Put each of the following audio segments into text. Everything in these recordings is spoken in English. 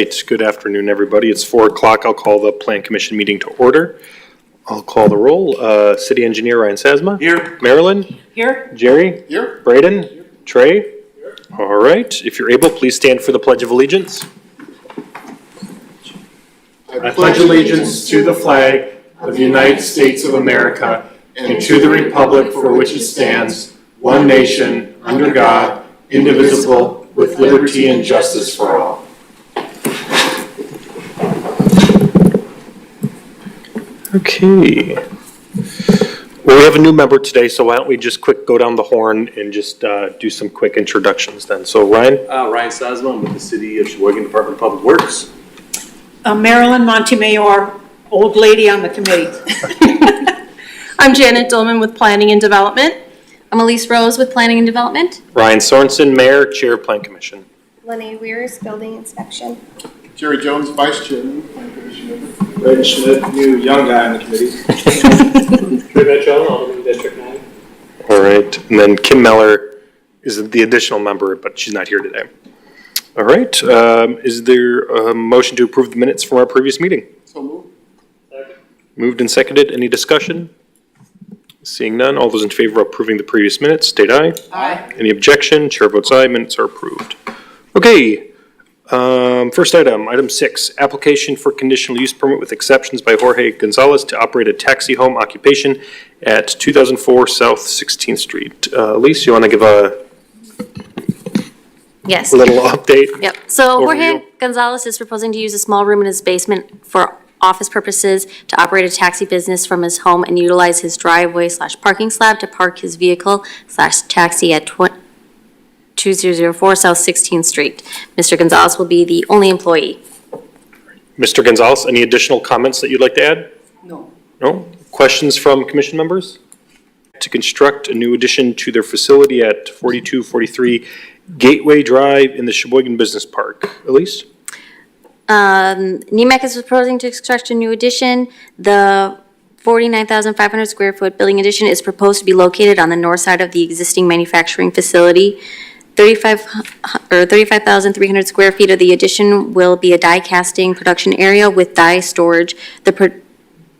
right, good afternoon, everybody. It's 4 o'clock. I'll call the Plan Commission meeting to order. I'll call the roll. City Engineer Ryan Sasma. Here. Marilyn. Here. Jerry. Here. Braden. Here. Trey. Here. All right, if you're able, please stand for the Pledge of Allegiance. I pledge allegiance to the flag of the United States of America and to the republic for which it stands, one nation, under God, indivisible, with liberty and justice for all. Okay. Well, we have a new member today, so why don't we just go down the horn and just do some quick introductions then. So Ryan? Ryan Sasma, I'm with the City of Sheboygan Department of Public Works. Marilyn Montemayor, old lady on the committee. I'm Janet Dolman with Planning and Development. I'm Elise Rose with Planning and Development. Ryan Sorensen, Mayor, Chair of Plan Commission. Lenny Weirs, Building Inspection. Jerry Jones, Vice Chairman, Plan Commission member. Braden Schmidt, new young guy on the committee. Trey Mitchell, Alderman District 9. All right, and then Kim Meller is the additional member, but she's not here today. All right, is there a motion to approve the minutes from our previous meeting? So moved. Moved and seconded. Any discussion? Seeing none, all those in favor of approving the previous minutes, state aye. Aye. Any objection? Chair votes aye. Minutes are approved. Okay, first item 6, application for conditional use permit with exceptions by Jorge Gonzalez to operate a taxi home occupation at 2004 South 16th Street. Elise, you want to give a Yes. little update? Yep. So Overview. Jorge Gonzalez is proposing to use a small room in his basement for office purposes to operate a taxi business from his home and utilize his driveway/parking slab to park his vehicle/taxi at 2004 South 16th Street. Mr. Gonzalez will be the only employee. Mr. Gonzalez, any additional comments that you'd like to add? No. No? Questions from commission members? To construct a new addition to their facility at 4243 Gateway Drive in the Sheboygan Business Park. Elise? NEMAC is proposing to construct a new addition. The 49,500 square foot building addition is proposed to be located on the north side of the existing manufacturing facility. 35,300 square feet of the addition will be a die casting production area with die storage. The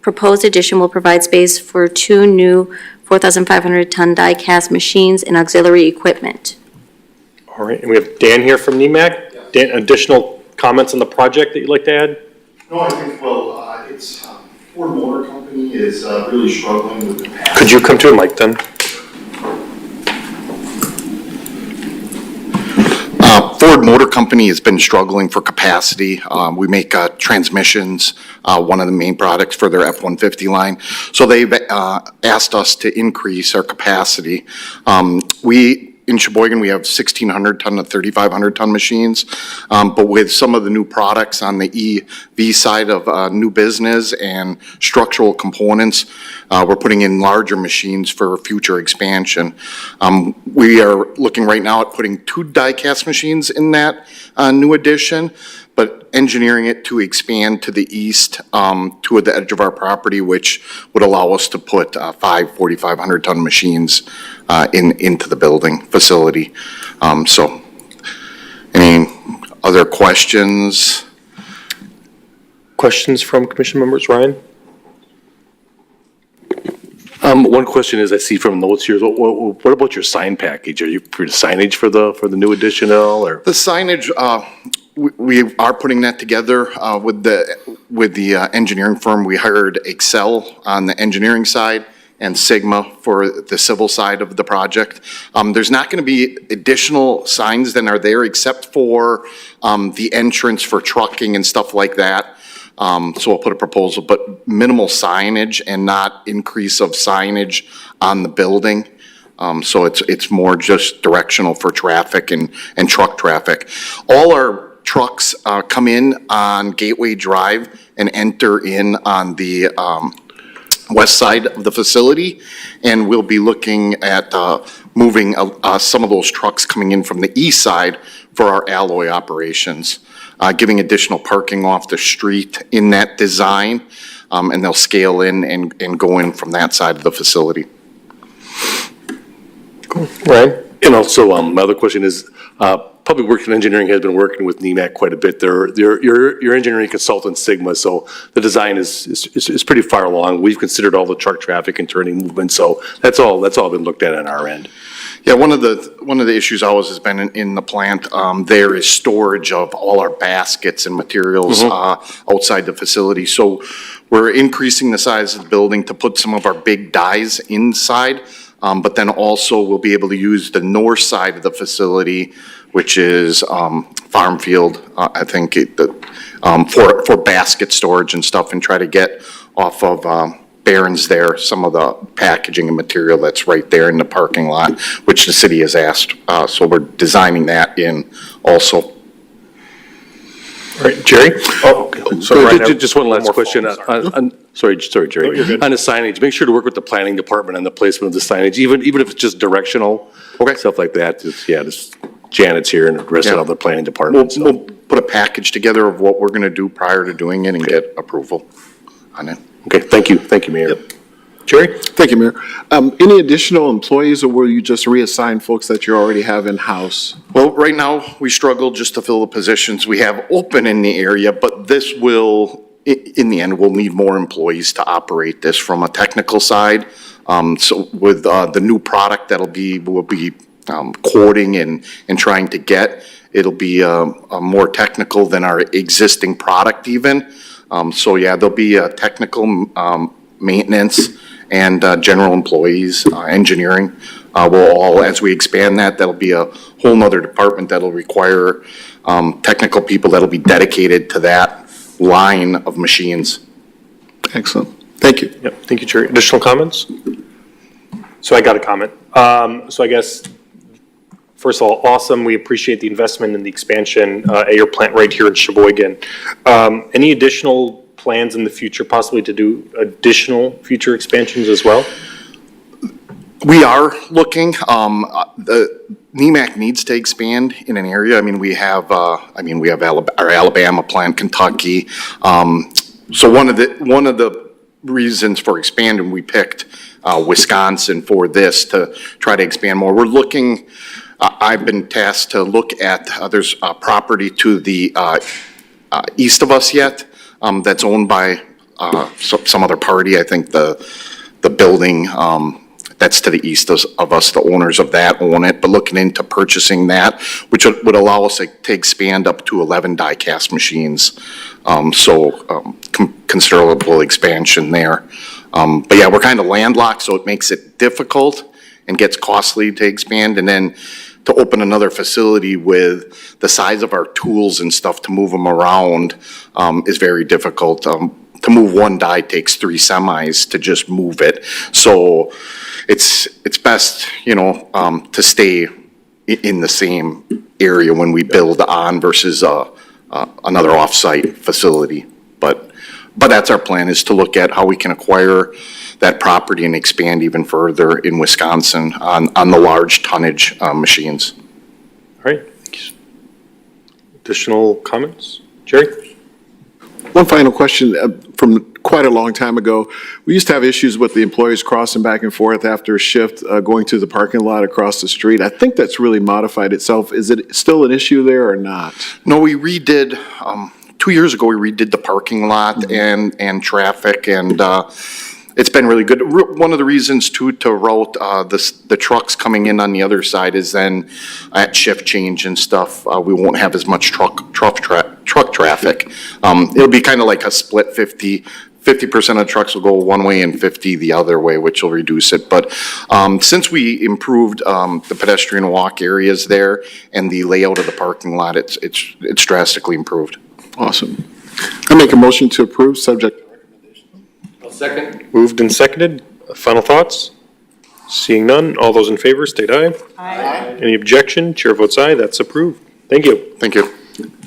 proposed addition will provide space for 2 new 4,500 ton die cast machines and auxiliary equipment. All right, and we have Dan here from NEMAC. Dan, additional comments on the project that you'd like to add? No, I think, well, it's, Ford Motor Company is really struggling with capacity. Could you come to a mic then? Ford Motor Company has been struggling for capacity. We make transmissions, one of the main products for their F-150 line. So they've asked us to increase our capacity. In Sheboygan, we have 1,600 ton to 3,500 ton machines, but with some of the new products on the EV side of new business and structural components, we're putting in larger machines for future expansion. We are looking right now at putting 2 die-cast machines in that new addition, but engineering it to expand to the east to the edge of our property, which would allow us to put 5 4,500 ton machines into the building facility. So, any other questions? Questions from commission members? Ryan? One question is, I see from notes here, what about your sign package? Are you for signage for the new addition at all, or? The signage, we are putting that together with the engineering firm. We hired Excel on the engineering side and Sigma for the civil side of the project. There's not going to be additional signs than are there except for the entrance for trucking and stuff like that. So we'll put a proposal, but minimal signage and not increase of signage on the building. So it's more just directional for traffic and truck traffic. All our trucks come in on Gateway Drive and enter in on the west side of the facility, and we'll be looking at moving some of those trucks coming in from the east side for our alloy operations, giving additional parking off the street in that design, and they'll scale in and go in from that side of the facility. Cool. Right. And also, my other question is, Public Works and Engineering has been working with NEMAC quite a bit. They're your engineering consultant, Sigma, so the design is pretty far along. We've considered all the truck traffic and turning movement, so that's all been looked at on our end. Yeah, one of the issues always has been in the plant, there is storage of all our baskets and materials, outside the facility. So we're increasing the size of the building to put some of our big dies inside. But then also we'll be able to use the north side of the facility, which is, farm field, I think, for basket storage and stuff, and try to get off of, Barron's there, some of the packaging and material that's right there in the parking lot, which the city has asked, so we're designing that in also. All right, Jerry? Oh, So Ryan, just one last more question. phones, Sorry, Jerry. No, you're good. On the signage, make sure to work with the planning department on the placement of the signage, even if it's just directional. Okay. Stuff like that. Just Janet's here and the rest Yeah. of the planning department. so. We'll put a package together of what we're gonna do prior to doing it and get approval on it. Okay, thank you, Mayor. Jerry? Thank you, Mayor. Any additional employees, or will you just reassign folks that you already have in-house? Well, right now, we struggle just to fill the positions we have open in the area, but this will, in the end, we'll need more employees to operate this from a technical side. So with the new product we'll be quoting and trying to get, it'll be more technical than our existing product even. So yeah, there'll be a technical maintenance and general employees, engineering. We'll all, as we expand that'll be a whole nother department that'll require technical people that'll be dedicated to that line of machines. Excellent. Thank you. Yep, thank you, Jerry. Additional comments? So I got a comment. So I guess, first of all, awesome. We appreciate the investment and the expansion at your plant right here in Sheboygan. Any additional plans in the future possibly to do additional future expansions as well? We are looking, the NEMAC needs to expand in an area. I mean, we have our Alabama plant, Kentucky. So one of the reasons for expanding, we picked Wisconsin for this to try to expand more. We're looking, I've been tasked to look at, there's a property to the east of us yet, that's owned by some other party. I think the building that's to the east of us, the owners of that own it, but looking into purchasing that, which would allow us to expand up to 11 die-cast machines. Considerable expansion there. But yeah, we're kind of landlocked, so it makes it difficult and gets costly to expand. And then to open another facility with the size of our tools and stuff to move them around is very difficult. To move one die takes 3 semis to just move it. So it's best, to stay in the same area when we build on versus another off-site facility. But that's our plan, is to look at how we can acquire that property and expand even further in Wisconsin on the large tonnage machines. All right. Additional comments? Jerry? One final question from quite a long time ago. We used to have issues with the employees crossing back and forth after a shift, going to the parking lot across the street. I think that's really modified itself. Is it still an issue there or not? No, we redid, 2 years ago, we redid the parking lot and traffic, and it's been really good. One of the reasons too to route the trucks coming in on the other side is then at shift change and stuff, we won't have as much truck traffic. It'll be kind of like a split 50% of trucks will go one way and 50 the other way, which will reduce it. But since we improved the pedestrian walk areas there and the layout of the parking lot, it's drastically improved. Awesome. I make a motion to approve, subject. I'll second. Moved and seconded. Final thoughts? Seeing none, all those in favor state aye. Aye. Any objection? Chair votes aye. That's approved. Thank you. Thank you.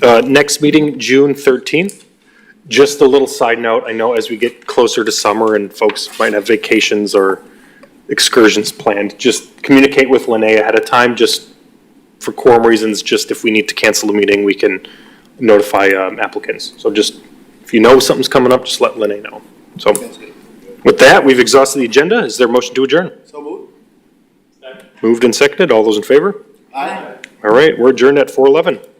Next meeting, June 13th. Just a little side note, I know as we get closer to summer and folks might have vacations or excursions planned, just communicate with Lene ahead of time, just for quorum reasons, just if we need to cancel the meeting, we can notify applicants. So just, if you know something's coming up, just let Lene know. So with that, we've exhausted the agenda. Is there a motion to adjourn? So moved. Moved and seconded. All those in favor? Aye. All right, we're adjourned at 4:11.